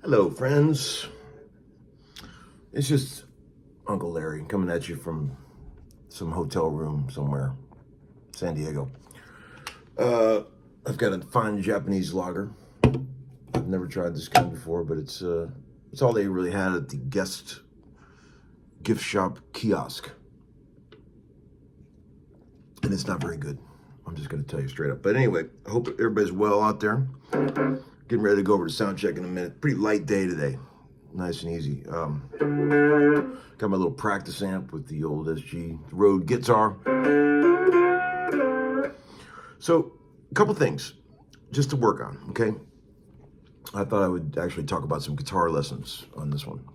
Hello, friends. It's just Uncle Larry coming at you from some hotel room somewhere, San Diego. I've got a fine Japanese lager. I've never tried this kind before, but it's all they really had at the guest gift shop kiosk. And it's not very good. I'm just going to tell you straight up. But anyway, I hope everybody's well out there. Getting ready to go over to sound check in a minute. Pretty light day today. Nice and easy. Got my little practice amp with the old SG Rode guitar. So, a couple things just to work on, okay? I thought I would actually talk about some guitar lessons on this one.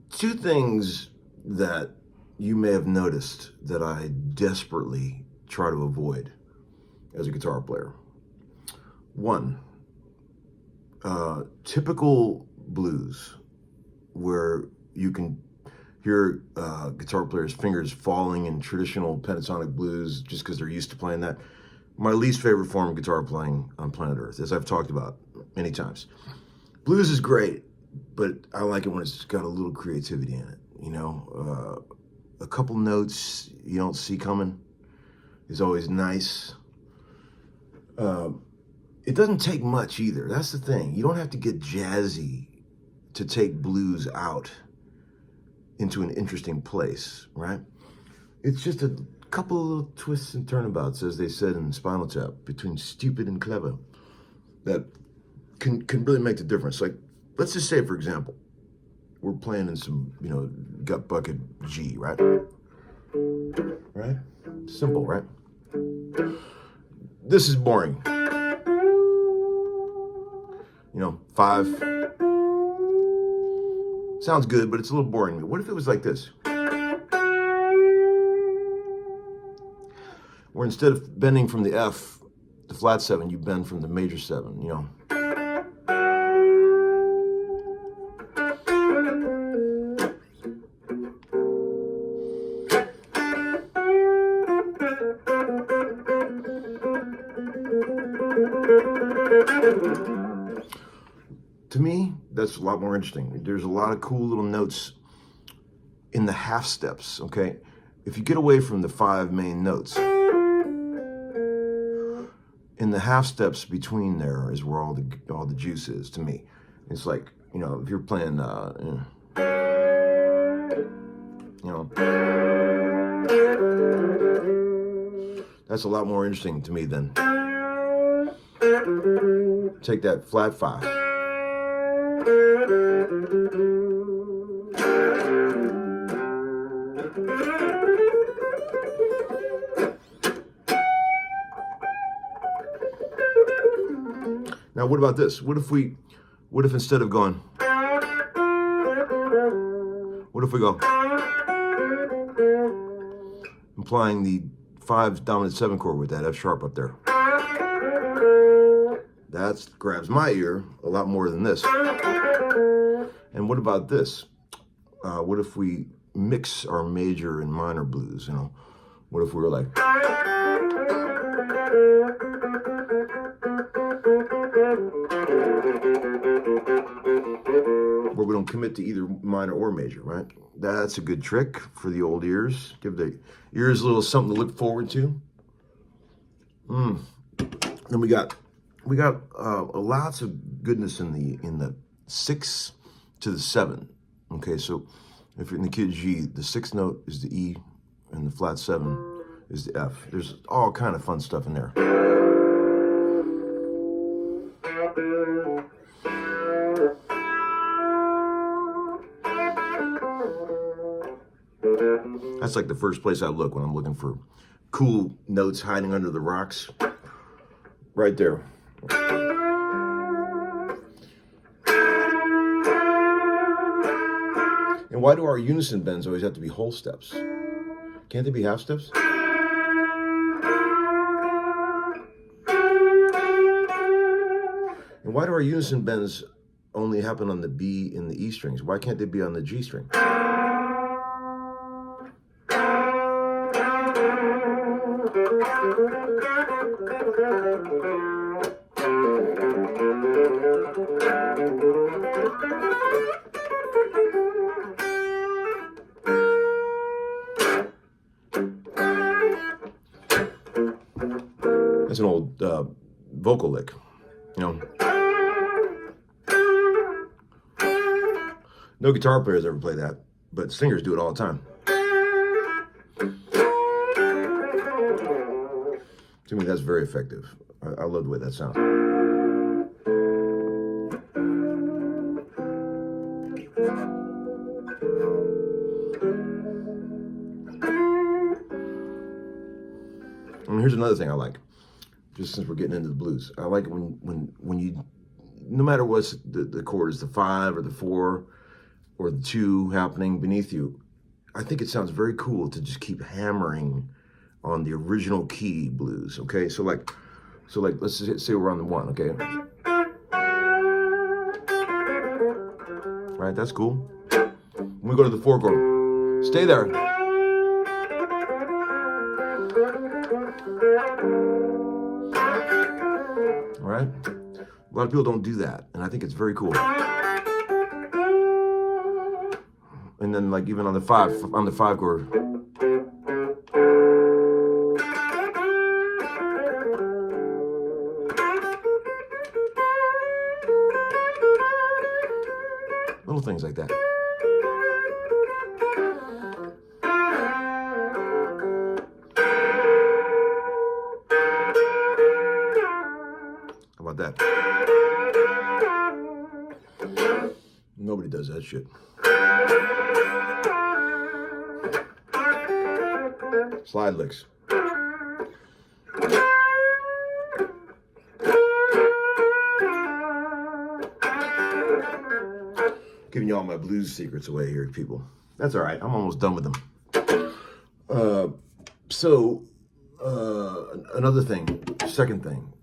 Two things that you may have noticed that I desperately try to avoid as a guitar player. One, typical blues where you can hear guitar players' fingers falling in traditional pentatonic blues just because they're used to playing that. My least favorite form of guitar playing on planet Earth, as I've talked about many times. Blues is great, but I like it when it's got a little creativity in it, you know? A couple notes you don't see coming is always nice. It doesn't take much either. That's the thing. You don't have to get jazzy to take blues out into an interesting place, right? It's just a couple of little twists and turnabouts, as they said in Spinal Tap, between stupid and clever, that can really make the difference. Like, let's just say, for example, we're playing in some, gut bucket G, right? Right? Simple, right? This is boring. 5. Sounds good, but it's a little boring. What if it was like this? Where instead of bending from the F, the flat 7, you bend from the major 7, To me, that's a lot more interesting. There's a lot of cool little notes in the half steps, okay? If you get away from the 5 main notes, in the half steps between there is where all the juice is, to me. It's like, if you're playing, that's a lot more interesting to me than take that flat 5. Now, what about this? What if instead of going, what if we go, implying the 5 dominant 7 chord with that F sharp up there? That grabs my ear a lot more than this. And what about this? What if we mix our major and minor blues? What if we were like, where we don't commit to either minor or major, right? That's a good trick for the old ears. Give the ears a little something to look forward to. Then we got lots of goodness in the 6 to the 7. Okay, so if you're in the kid G, the 6th note is the E, and the flat 7 is the F. There's all kind of fun stuff in there. That's like the first place I look when I'm looking for cool notes hiding under the rocks. Right there. And why do our unison bends always have to be whole steps? Can't they be half steps? And why do our unison bends only happen on the B and the E strings? Why can't they be on the G string? That's an old vocal lick, you know. No guitar players ever play that, but singers do it all the time. To me, that's very effective. I love the way that sounds. And here's another thing I like, just since we're getting into the blues. I like it when you, no matter what the chord is, the 5 or the 4 or the 2 happening beneath you, I think it sounds very cool to just keep hammering on the original key blues. Okay, so like let's say we're on the 1. Okay, right, that's cool. When we go to the 4 chord, stay there. All right, a lot of people don't do that, and I think it's very cool. And then, like, even on the 5 chord, little things like that. How about that? Nobody does that shit. Slide licks. Giving you all my blues secrets away here, people. That's all right. I'm almost done with them. Another thing, second thing,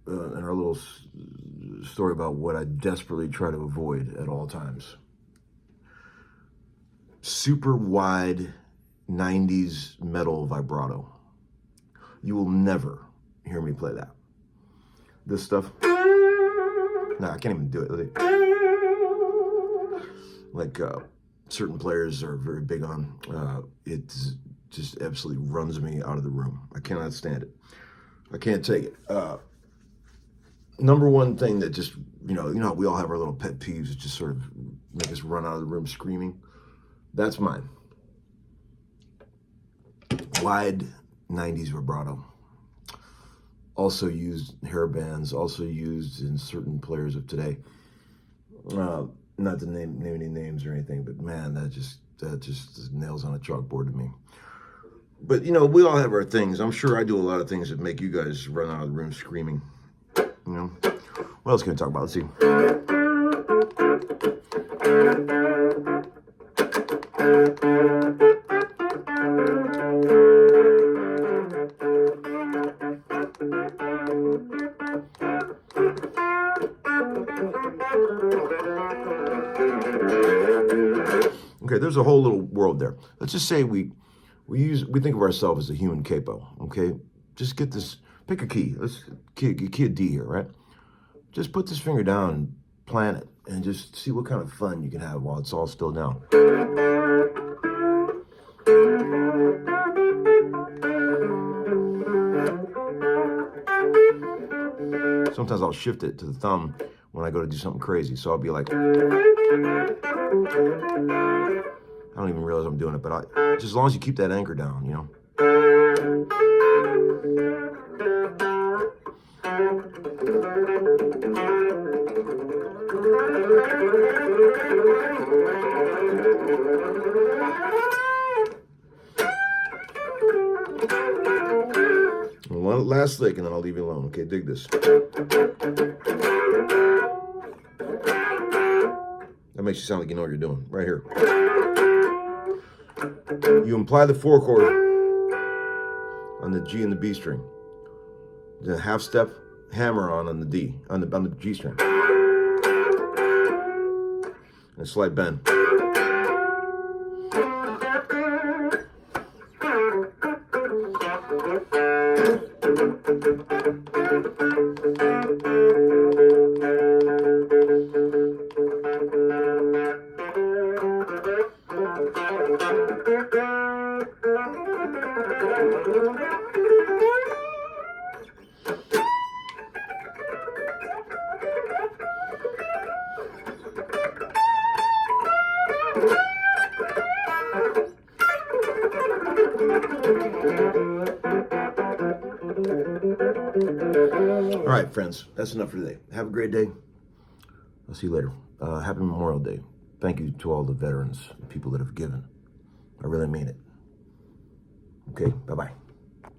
in our little story about what I desperately try to avoid at all times. Super wide 90s metal vibrato. You will never hear me play that. This stuff, no, I can't even do it. Like certain players are very big on, it just absolutely runs me out of the room. I cannot stand it. I can't take it. Number one thing that just, you know how we all have our little pet peeves that just sort of make us run out of the room screaming. That's mine. Wide 90s vibrato. Also used in hair bands, also used in certain players of today. Not to name any names or anything, but man, that just nails on a chalkboard to me. But we all have our things. I'm sure I do a lot of things that make you guys run out of the room screaming. What else can we talk about? Let's see. Okay, there's a whole little world there. Let's just say we think of ourselves as a human capo. Okay, just get this. Pick a key. Let's key a D here, right? Just put this finger down and plant it, and just see what kind of fun you can have while it's all still down. Sometimes I'll shift it to the thumb when I go to do something crazy. So I'll be like, I don't even realize I'm doing it, but just as long as you keep that anchor down, One last lick, and then I'll leave you alone. Okay, dig this. That makes you sound like you know what you're doing. Right here. You imply the 4 chord on the G and the B string. The half step hammer on the D, on the G string. And a slight bend. All right, friends, that's enough for today. Have a great day. I'll see you later. Happy Memorial Day. Thank you to all the veterans, the people that have given. I really mean it. Okay, bye-bye.